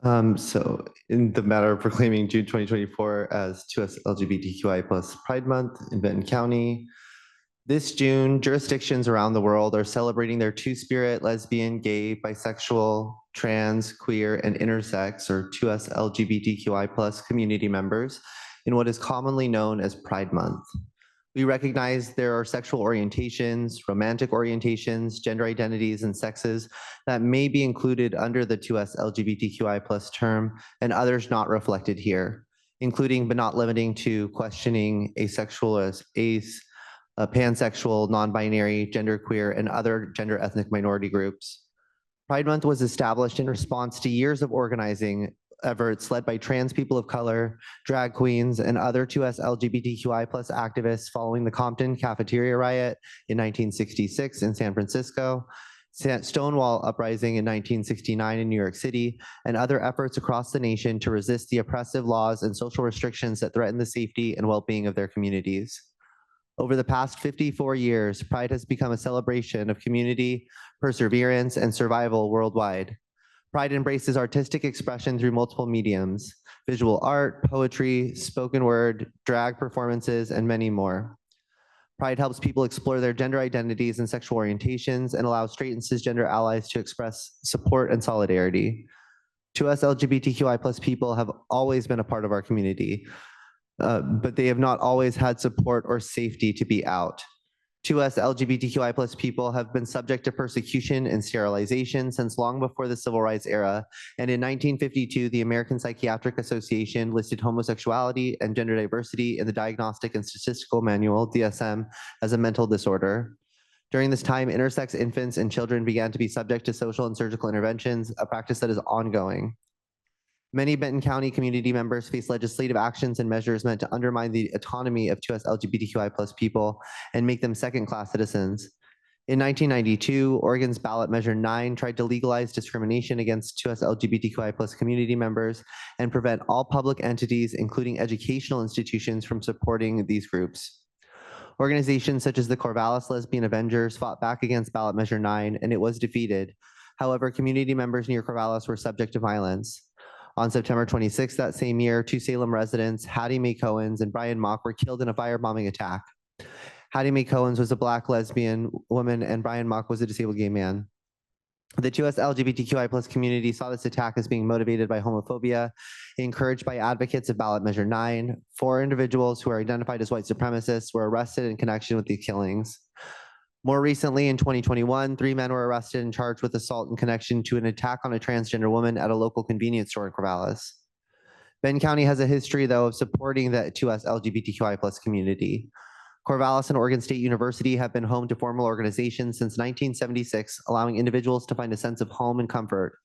So in the matter of proclaiming June 2024 as 2S LGBTQI plus Pride Month in Benton County, this June, jurisdictions around the world are celebrating their two-spirit, lesbian, gay, bisexual, trans, queer, and intersex, or 2S LGBTQI plus community members in what is commonly known as Pride Month. We recognize there are sexual orientations, romantic orientations, gender identities, and sexes that may be included under the 2S LGBTQI plus term and others not reflected here, including but not limiting to questioning asexual as ace, pansexual, non-binary, genderqueer, and other gender ethnic minority groups. Pride Month was established in response to years of organizing efforts led by trans people of color, drag queens, and other 2S LGBTQI plus activists following the Compton cafeteria riot in 1966 in San Francisco, Stonewall Uprising in 1969 in New York City, and other efforts across the nation to resist the oppressive laws and social restrictions that threaten the safety and well-being of their communities. Over the past 54 years, Pride has become a celebration of community, perseverance, and survival worldwide. Pride embraces artistic expression through multiple mediums: visual art, poetry, spoken word, drag performances, and many more. Pride helps people explore their gender identities and sexual orientations and allows straight and cisgender allies to express support and solidarity. To us, LGBTQI plus people have always been a part of our community, but they have not always had support or safety to be out. To us, LGBTQI plus people have been subject to persecution and sterilization since long before the Civil Rights era. And in 1952, the American Psychiatric Association listed homosexuality and gender diversity in the Diagnostic and Statistical Manual, DSM, as a mental disorder. During this time, intersex infants and children began to be subject to social and surgical interventions, a practice that is ongoing. Many Benton County community members face legislative actions and measures meant to undermine the autonomy of 2S LGBTQI plus people and make them second-class citizens. In 1992, Oregon's ballot measure 9 tried to legalize discrimination against 2S LGBTQI plus community members and prevent all public entities, including educational institutions, from supporting these groups. Organizations such as the Corvallis Lesbian Avengers fought back against ballot measure 9, and it was defeated. However, community members near Corvallis were subject to violence. On September 26 that same year, 2 Salem residents, Hattie Mae Cohens and Brian Mock, were killed in a firebombing attack. Hattie Mae Cohens was a Black lesbian woman and Brian Mock was a disabled gay man. The 2S LGBTQI plus community saw this attack as being motivated by homophobia, encouraged by advocates of ballot measure 9. 4 individuals who are identified as white supremacists were arrested in connection with the killings. More recently, in 2021, 3 men were arrested and charged with assault in connection to an attack on a transgender woman at a local convenience store in Corvallis. Benton County has a history, though, of supporting the 2S LGBTQI plus community. Corvallis and Oregon State University have been home to formal organizations since 1976, allowing individuals to find a sense of home and comfort.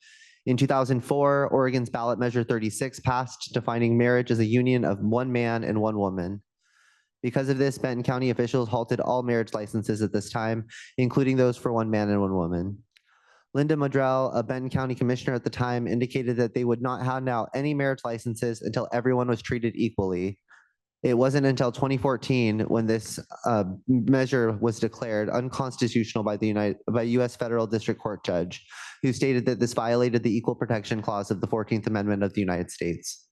In 2004, Oregon's ballot measure 36 passed, defining marriage as a union of one man and one woman. Because of this, Benton County officials halted all marriage licenses at this time, including those for one man and one woman. Linda Modrell, a Benton County commissioner at the time, indicated that they would not hand out any marriage licenses until everyone was treated equally. It wasn't until 2014 when this measure was declared unconstitutional by the U.S. Federal District Court judge, who stated that this violated the Equal Protection Clause of the 14th Amendment of the United States.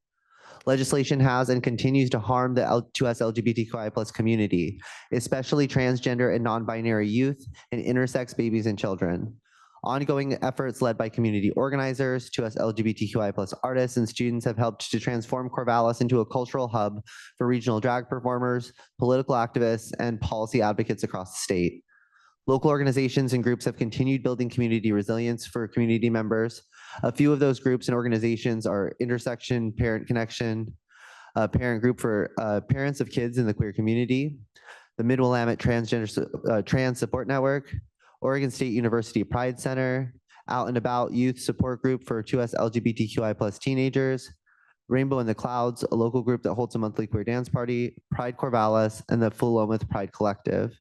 Legislation has and continues to harm the 2S LGBTQI plus community, especially transgender and non-binary youth and intersex babies and children. Ongoing efforts led by community organizers, 2S LGBTQI plus artists and students have helped to transform Corvallis into a cultural hub for regional drag performers, political activists, and policy advocates across the state. Local organizations and groups have continued building community resilience for community members. A few of those groups and organizations are Intersection Parent Connection, a parent group for parents of kids in the queer community, the Mid-Willamette Trans Support Network, Oregon State University Pride Center, Out and About Youth Support Group for 2S LGBTQI plus teenagers, Rainbow in the Clouds, a local group that holds a monthly queer dance party, Pride Corvallis, and the Philomath Pride Collective.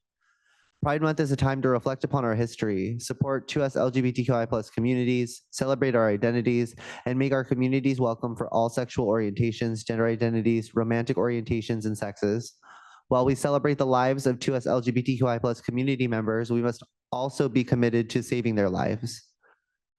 Pride Month is a time to reflect upon our history, support 2S LGBTQI plus communities, celebrate our identities, and make our communities welcome for all sexual orientations, gender identities, romantic orientations, and sexes. While we celebrate the lives of 2S LGBTQI plus community members, we must also be committed to saving their lives.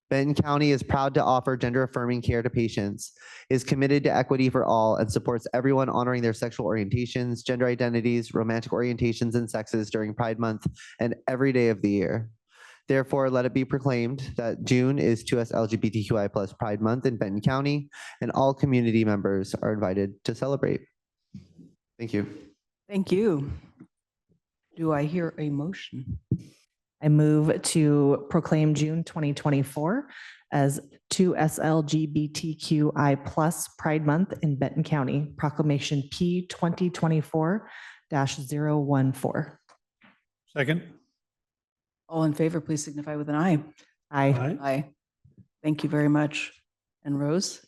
Benton County is proud to offer gender-affirming care to patients, is committed to equity for all, and supports everyone honoring their sexual orientations, gender identities, romantic orientations, and sexes during Pride Month and every day of the year. Therefore, let it be proclaimed that June is 2S LGBTQI+ Pride Month in Benton County, and all community members are invited to celebrate. Thank you. Thank you. Do I hear a motion? I move to proclaim June 2024 as 2SLGBTQI+ Pride Month in Benton County, proclamation P 2024-014. Second. All in favor, please signify with an aye. Aye. Aye. Aye. Thank you very much. And Rose?